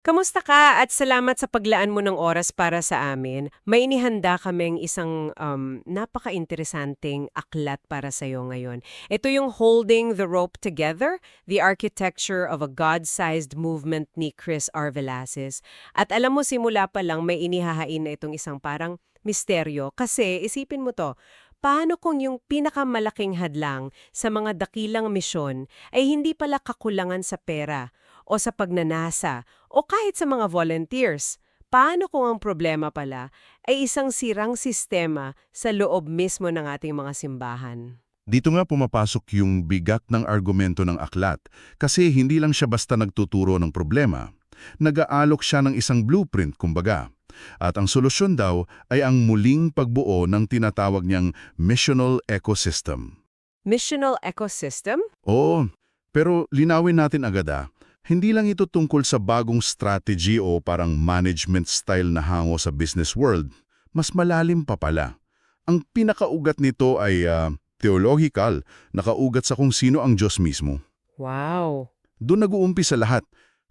Kamusta ka at salamat sa paglaan mo ng oras para sa amin. May inihanda kaming isang napaka-interesanting aklat para sa iyo ngayon. Ito yung Holding the Rope Together, The Architecture of a God-Sized Movement ni Chris R. Velasquez. At alam mo, simula pa lang may inihahain na itong isang parang misteryo. Kasi isipin mo to, paano kung yung pinakamalaking hadlang sa mga dakilang misyon ay hindi pala kakulangan sa pera o sa pagnanasa o kahit sa mga volunteers? Paano kung ang problema pala ay isang sirang sistema sa loob mismo ng ating mga simbahan? Dito nga pumapasok yung bigat ng argumento ng aklat kasi hindi lang siya basta nagtuturo ng problema. Nag-aalok siya ng isang blueprint, kumbaga. At ang solusyon daw ay ang muling pagbuo ng tinatawag niyang missional ecosystem. Missional ecosystem? Oo, pero linawin natin agad hindi lang ito tungkol sa bagong strategy o parang management style na hango sa business world. Mas malalim pa pala. Ang pinakaugat nito ay theological, nakaugat sa kung sino ang Diyos mismo. Wow! Doon nag-uumpisa lahat.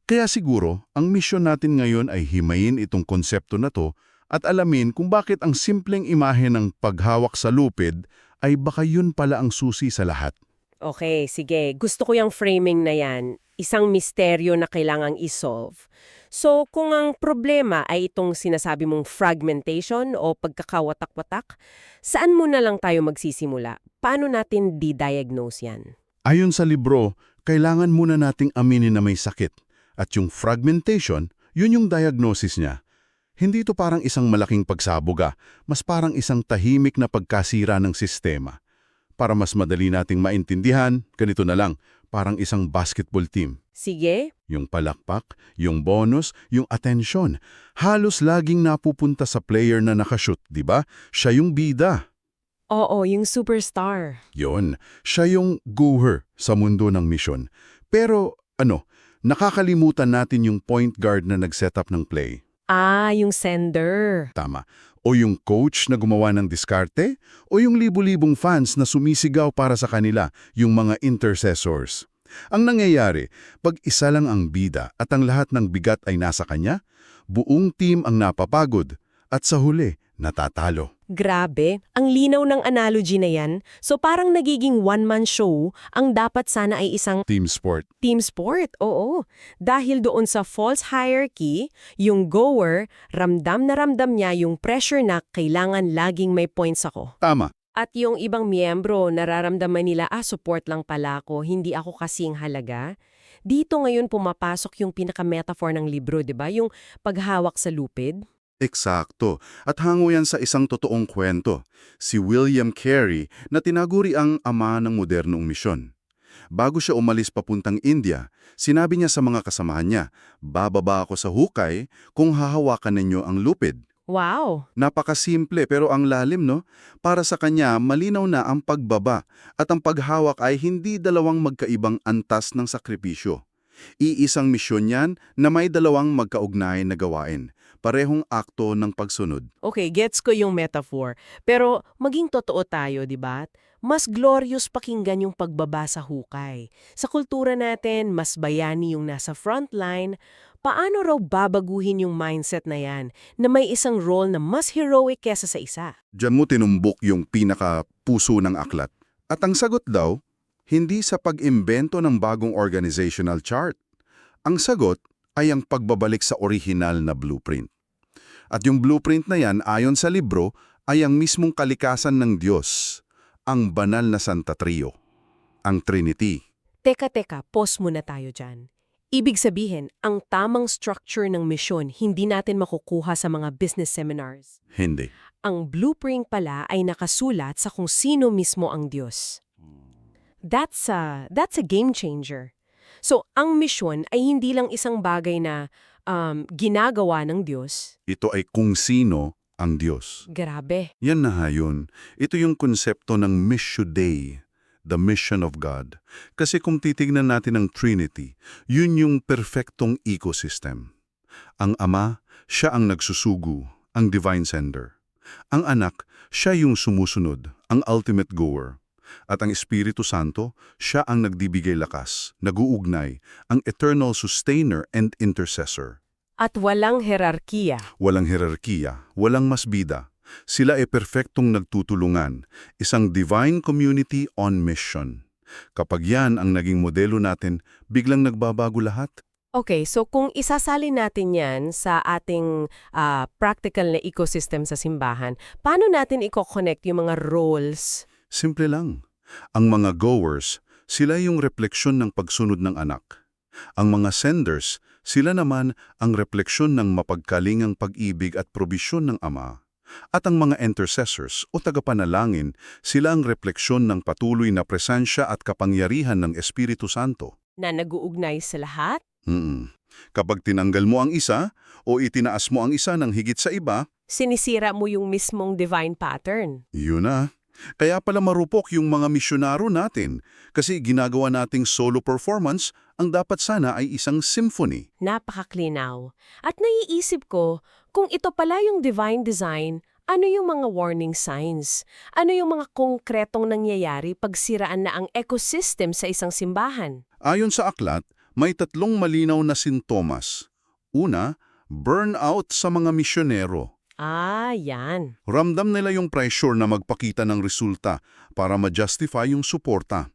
Kaya siguro, ang misyon natin ngayon ay himayin itong konsepto na to at alamin kung bakit ang simpleng imahe ng paghawak sa lupid ay baka yun pala ang susi sa lahat. Okay, sige. Gusto ko yung framing na yan. Isang misteryo na kailangang isolve. So, kung ang problema ay itong sinasabi mong fragmentation o pagkakawatak-watak, saan muna lang tayo magsisimula? Paano natin di-diagnose yan? Ayon sa libro, kailangan muna nating aminin na may sakit. At yung fragmentation, yun yung diagnosis niya. Hindi ito parang isang malaking pagsabuga, mas parang isang tahimik na pagkasira ng sistema. Para mas madali nating maintindihan, ganito na lang, parang isang basketball team. Sige? Yung palakpak, yung bonus, yung atensyon. Halos laging napupunta sa player na nakashoot, di ba? Siya yung bida. Oo, yung superstar. Yon, siya yung goer sa mundo ng misyon. Pero nakakalimutan natin yung point guard na nag-set up ng play. Ah, yung sender. Tama. O yung coach na gumawa ng diskarte, o yung libu-libong fans na sumisigaw para sa kanila, yung mga intercessors. Ang nangyayari, pag isa lang ang bida at ang lahat ng bigat ay nasa kanya, buong team ang napapagod at sa huli, natatalo. Grabe, ang linaw ng analogy na yan. So parang nagiging one-man show, ang dapat sana ay isang Team sport. team sport, oo. Dahil doon sa false hierarchy, yung goer, ramdam na ramdam niya yung pressure na kailangan laging may points ako. Tama. At yung ibang miyembro, nararamdaman nila, support lang pala ako, hindi ako kasing halaga. Dito ngayon pumapasok yung pinaka-metaphor ng libro, di ba? Yung paghawak sa lupid. Eksakto. At hango yan sa isang totoong kwento. Si William Carey na tinaguri ang ama ng modernong misyon. Bago siya umalis papuntang India, sinabi niya sa mga kasamahan niya, bababa ako sa hukay kung hahawakan ninyo ang lupid. Wow! Napakasimple pero ang lalim, no? Para sa kanya, malinaw na ang pagbaba at ang paghawak ay hindi dalawang magkaibang antas ng sakripisyo. Iisang misyon yan na may dalawang magkaugnay na gawain. Parehong akto ng pagsunod. Okay, gets ko yung metaphor. Pero maging totoo tayo, di ba? Mas glorious pakinggan yung pagbaba sa hukay. Sa kultura natin, mas bayani yung nasa frontline. Paano raw babaguhin yung mindset na yan na may isang role na mas heroic kesa sa isa? Diyan mo tinumbok yung pinaka-puso ng aklat. At ang sagot daw, hindi sa pag-imbento ng bagong organizational chart. Ang sagot ay ang pagbabalik sa orihinal na blueprint. At yung blueprint na yan, ayon sa libro, ay ang mismong kalikasan ng Diyos, ang banal na Santa Trio, ang Trinity. Teka, pause muna tayo dyan. Ibig sabihin, ang tamang structure ng misyon hindi natin makukuha sa mga business seminars. Hindi. Ang blueprint pala ay nakasulat sa kung sino mismo ang Diyos. That's a game changer. So, ang misyon ay hindi lang isang bagay na ginagawa ng Diyos. Ito ay kung sino ang Diyos. Grabe. Yan na yun. Ito yung konsepto ng Missio Dei, the mission of God. Kasi kung titignan natin ang Trinity, yun yung perfectong ecosystem. Ang Ama, siya ang nagsusugo, ang divine sender. Ang Anak, siya yung sumusunod, ang ultimate goer. At ang Espiritu Santo, siya ang nagbibigay lakas, naguugnay, ang eternal sustainer and intercessor. At walang herarkiya. Walang herarkiya, walang masbida. Sila ay perpektong nagtutulungan, isang divine community on mission. Kapag yan ang naging modelo natin, biglang nagbabago lahat. Okay, so kung isasalin natin yan sa ating practical na ecosystem sa simbahan, paano natin i-connect yung mga roles? Simple lang. Ang mga goers, sila yung refleksyon ng pagsunod ng anak. Ang mga senders, sila naman ang refleksyon ng mapagkalingang pag-ibig at probisyon ng Ama. At ang mga intercessors o tagapanalangin, sila ang refleksyon ng patuloy na presensya at kapangyarihan ng Espiritu Santo. Na nag-uugnay sa lahat? Kapag tinanggal mo ang isa o itinaas mo ang isa ng higit sa iba, Sinisira mo yung mismong divine pattern. yun na. Kaya pala marupok yung mga misyonaro natin kasi ginagawa nating solo performance ang dapat sana ay isang symphony. Napakaklinaw. At naiisip ko, kung ito pala yung divine design, ano yung mga warning signs? Ano yung mga konkretong nangyayari pag siraan na ang ecosystem sa isang simbahan? Ayon sa aklat, may 3 malinaw na sintomas. Una, burnout sa mga misyonero. Yan. Ramdam nila yung pressure na magpakita ng resulta para ma-justify yung suporta.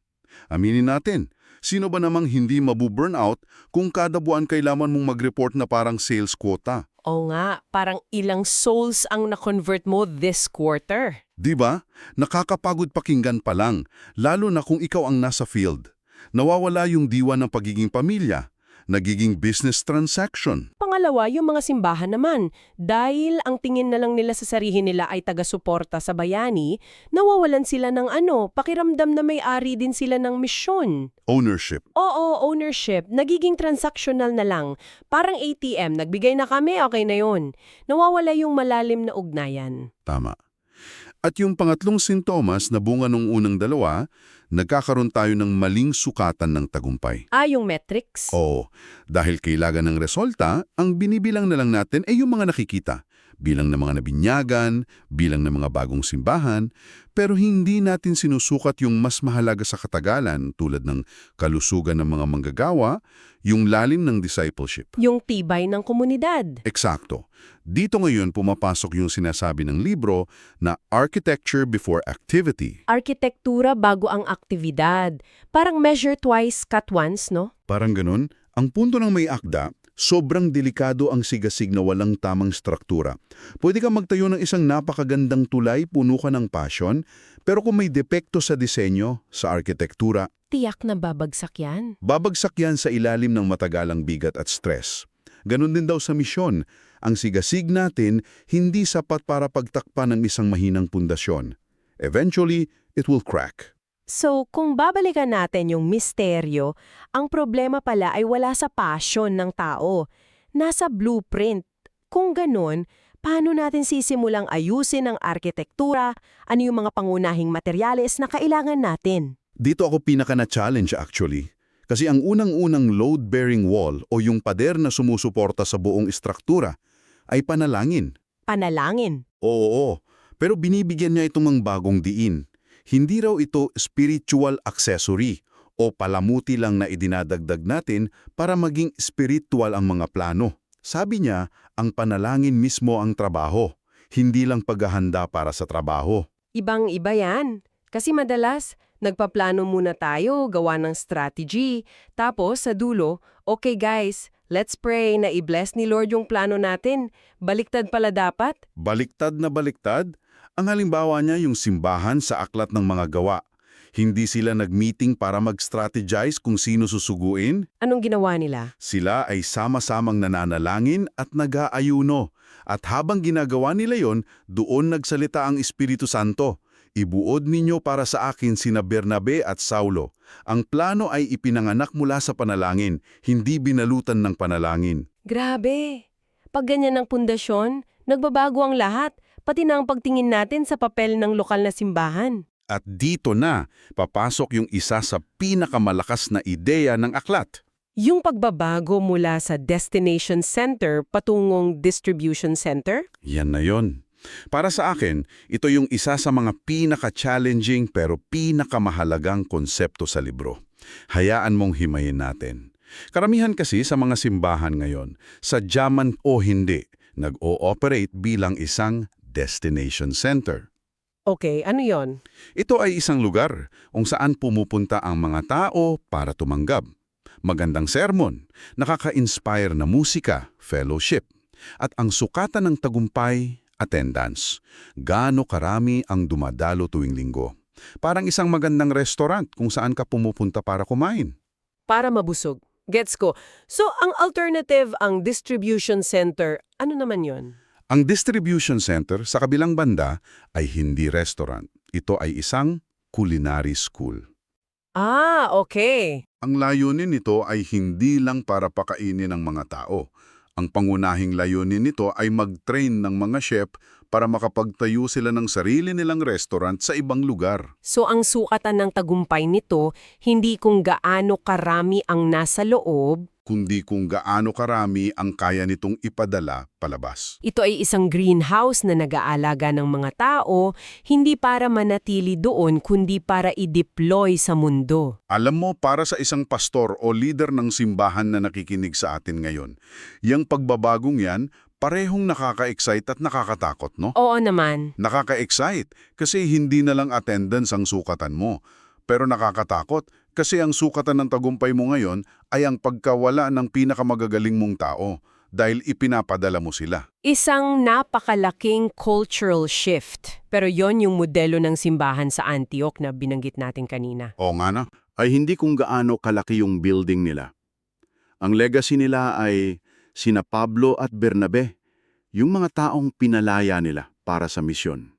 Aminin natin, sino ba namang hindi mabu-burnout kung kada buwan kailangan mong mag-report na parang sales quota? O nga, parang ilang souls ang na-convert mo this quarter. Di ba? Nakakapagod pakinggan pa lang, lalo na kung ikaw ang nasa field. Nawawala yung diwa ng pagiging pamilya, nagiging business transaction. Pangalawa, yung mga simbahan naman. Dahil ang tingin na lang nila sa sarili nila ay taga-suporta sa bayani, nawawalan sila ng pakiramdam na may-ari din sila ng misyon. Ownership. Oo, ownership. Nagiging transactional na lang. Parang ATM, nagbigay na kami, okay na yun. Nawawala yung malalim na ugnayan. Tama. At yung pangatlong sintomas na bunga nung unang dalawa, nagkakaroon tayo ng maling sukatan ng tagumpay. Yung metrics? Oo, dahil kailangan ng resulta, ang binibilang na lang natin ay yung mga nakikita. Bilang ng mga nabinyagan, bilang ng mga bagong simbahan, pero hindi natin sinusukat yung mas mahalaga sa katagalan tulad ng kalusugan ng mga manggagawa, yung lalim ng discipleship. Yung tibay ng komunidad. Eksakto. Dito ngayon pumapasok yung sinasabi ng libro na architecture before activity. Arkitektura bago ang aktibidad. Parang measure twice, cut once, no? Parang ganun, ang punto ng may akda, sobrang delikado ang sigasig na walang tamang struktura. Pwede kang magtayo ng isang napakagandang tulay, puno ka ng passion, pero kung may depekto sa disenyo, sa arkitektura, Tiyak na babagsak yan. babagsak yan sa ilalim ng matagalang bigat at stress. Ganon din daw sa misyon. Ang sigasig natin hindi sapat para pagtakpan ng isang mahinang pundasyon. Eventually, it will crack. So, kung babalikan natin yung misteryo, ang problema pala ay wala sa passion ng tao. Nasa blueprint. Kung ganun, paano natin sisimulang ayusin ang arkitektura? Ano yung mga pangunahing materyales na kailangan natin? Dito ako pinaka-na-challenge actually. Kasi ang unang-unang load-bearing wall o yung pader na sumusuporta sa buong istruktura ay panalangin. Panalangin. Oo, pero binibigyan niya itong ang bagong diin. Hindi raw ito spiritual accessory o palamuti lang na idinadagdag natin para maging spiritual ang mga plano. Sabi niya, ang panalangin mismo ang trabaho, hindi lang paghahanda para sa trabaho. Ibang-iba yan. Kasi madalas, nagpaplano muna tayo, gawa ng strategy. Tapos, sa dulo, okay guys, let's pray na i-bless ni Lord yung plano natin. Baliktad pala dapat? Baliktad na baliktad? Ang halimbawa niya yung simbahan sa aklat ng mga gawa. Hindi sila nag-meeting para mag-strategize kung sino susuguin. Anong ginawa nila? Sila ay sama-samang nananalangin at nag-aayuno. At habang ginagawa nila yon, doon nagsalita ang Espiritu Santo. Ibuod ninyo para sa akin sina Bernabe at Saulo. Ang plano ay ipinanganak mula sa panalangin, hindi binalutan ng panalangin. Grabe! Pag ganyan ang pundasyon, nagbabago ang lahat, pati na ang pagtingin natin sa papel ng lokal na simbahan. At dito na, papasok yung isa sa pinakamalakas na ideya ng aklat. Yung pagbabago mula sa destination center patungong distribution center? Yan na yon. Para sa akin, ito yung isa sa mga pinaka-challenging pero pinakamahalagang konsepto sa libro. Hayaan mong himayin natin. Karamihan kasi sa mga simbahan ngayon, sadyaman o hindi, nag-ooperate bilang isang destination center. Okay, ano yon? Ito ay isang lugar kung saan pumupunta ang mga tao para tumanggap. Magandang sermon, nakaka-inspire na musika, fellowship, at ang sukatan ng tagumpay, attendance. Gaano karami ang dumadalo tuwing linggo. Parang isang magandang restaurant kung saan ka pumupunta para kumain. Para mabusog. Gets ko. So, ang alternative, ang distribution center, ano naman yon? Ang distribution center sa kabilang banda ay hindi restaurant. Ito ay isang culinary school. Ah, okay. Ang layunin nito ay hindi lang para pakainin ng mga tao. Ang pangunahing layunin nito ay mag-train ng mga chef para makapagtayo sila ng sarili nilang restaurant sa ibang lugar. So, ang sukatan ng tagumpay nito, hindi kung gaano karami ang nasa loob. Kundi kung gaano karami ang kaya nitong ipadala palabas. Ito ay isang greenhouse na nag-aalaga ng mga tao, hindi para manatili doon kundi para i-deploy sa mundo. Alam mo, para sa isang pastor o leader ng simbahan na nakikinig sa atin ngayon, yung pagbabagong yan, parehong nakaka-excite at nakakatakot, no? Oo naman. Nakaka-excite kasi hindi na lang attendance ang sukatan mo. Pero nakakatakot kasi ang sukatan ng tagumpay mo ngayon ay ang pagkawala ng pinakamagagaling mong tao dahil ipinapadala mo sila. Isang napakalaking cultural shift. Pero yon yung modelo ng simbahan sa Antioch na binanggit natin kanina. O nga na, Ay hindi kung gaano kalaki yung building nila. Ang legacy nila ay sina Pablo at Bernabe, yung mga taong pinalaya nila para sa misyon.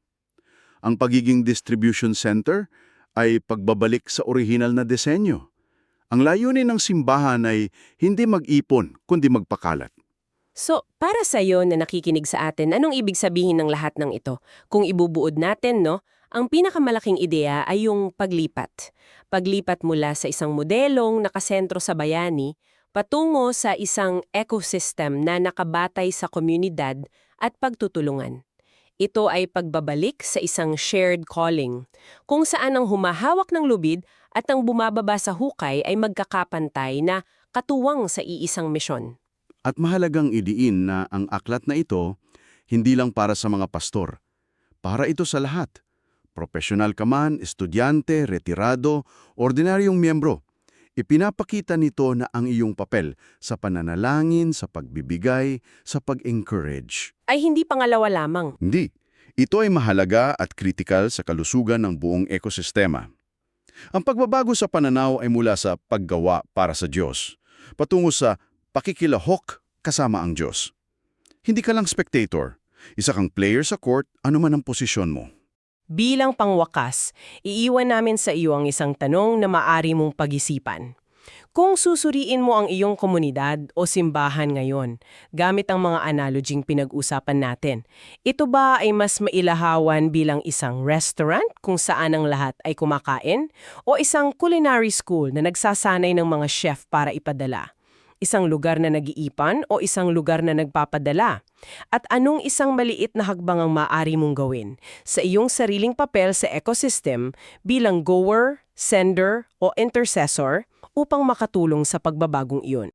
Ang pagiging distribution center ay pagbabalik sa orihinal na disenyo. Ang layunin ng simbahan ay hindi mag-ipon, kundi magpakalat. So, para sa iyo na nakikinig sa atin, anong ibig sabihin ng lahat ng ito? Kung ibubuod natin, no? Ang pinakamalaking ideya ay yung paglipat. Paglipat mula sa isang modelong nakasentro sa bayani, patungo sa isang ecosystem na nakabatay sa komunidad at pagtutulungan. Ito ay pagbabalik sa isang shared calling, kung saan ang humahawak ng lubid at ang bumababa sa hukay ay magkakapantay na katuwang sa iisang misyon. At mahalagang idiin na ang aklat na ito, hindi lang para sa mga pastor. Para ito sa lahat. Profesional ka man, estudyante, retirado, ordinaryong miyembro. Ipinapakita nito na ang iyong papel sa pananalangin, sa pagbibigay, sa pag-encourage. Ay hindi pangalawa lamang. Hindi. Ito ay mahalaga at kritikal sa kalusugan ng buong ekosistema. Ang pagbabago sa pananaw ay mula sa paggawa para sa Diyos, patungo sa pakikilahok kasama ang Diyos. Hindi ka lang spectator. Isa kang player sa court, anuman ang posisyon mo. Bilang pangwakas, iiwan namin sa iyo ang isang tanong na maaari mong pag-isipan. Kung susuriin mo ang iyong komunidad o simbahan ngayon, gamit ang mga analogyeng pinag-usapan natin, ito ba ay mas mailahawan bilang isang restaurant kung saan ang lahat ay kumakain o isang culinary school na nagsasanay ng mga chef para ipadala? Isang lugar na nag-iipan o isang lugar na nagpapadala? At anong isang maliit na hakbang ang maaari mong gawin sa iyong sariling papel sa ecosystem bilang goer, sender o intercessor upang makatulong sa pagbabagong iyon?